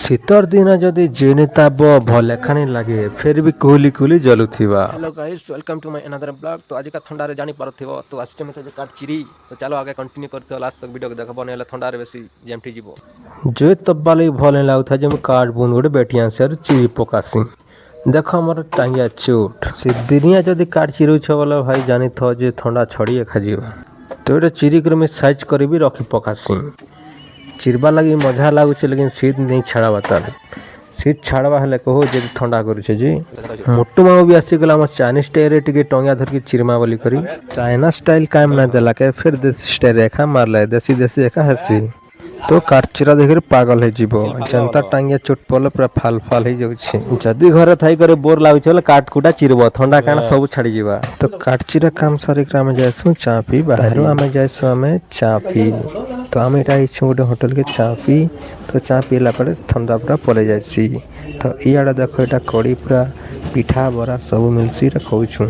ଶୀତର ଦିନ ଯଦି ଯେନେ ତାପ ଭଲ ଏଖାନି ଲାଗେ ଫେର ବି କୁହୁଲି କୁହୁଲି ଜଲୁଥିବା। Hello guys welcome to my another blog. तो आज का थंडा रे जानी पारथिबो तो आस्ते में जे काट चिरी तो चलो आगे कंटिन्यू करते हो लास्ट तक वीडियो को देखबो नेले थंडा रे बेसी जेमठी जीवो जो तब्बाले भल नहीं लाଗୁथा जे मैं काट बुन गोटे बेटिया से चिरी पकासी देख मोर टांगिया चोट से दिनिया जदि काट चिरू छ बोला भाई जानी थो जे थंडा छड़ी खाजीबा तो एटा चिरी कर मैं साइज कर भी रखी पकासी चिरबा लगी मजा लगुच लेकिन शीत नहीं छाड़ा बता शीत छाड़वा हेले कहो जे ठंडा करुचे जी मोटू माऊ भी आसीगला आम चाइनीज स्टाइल टिके टंगिया धरकी चिरमा बोली करी चाइना स्टाइल काम ना देला के फिर देसी स्टाइल रेखा मारले देसी देसी एका हसी तो काटचिरा देखिर पागल है जीवो जनता टांगिया चोट पड़ले पूरा फाल फाल हो जाउछि जदी घरे थाई करे बोर लागुछ बोले काट कुटा चिरबो ठंडा कान सब छाड़ी जीवा तो काटचिरा काम सारी आम जाइसु चा पी बाहर आम जाइसु आम चा पी तो आम एटा इछु गोटे होटल के चा पी तो चा पीला पड़े ठंडा पूरा पड़े जाइसी तो इयाडा देखो एटा कड़ी पूरा पिठा बरा सब मिलसी रे खाउछु।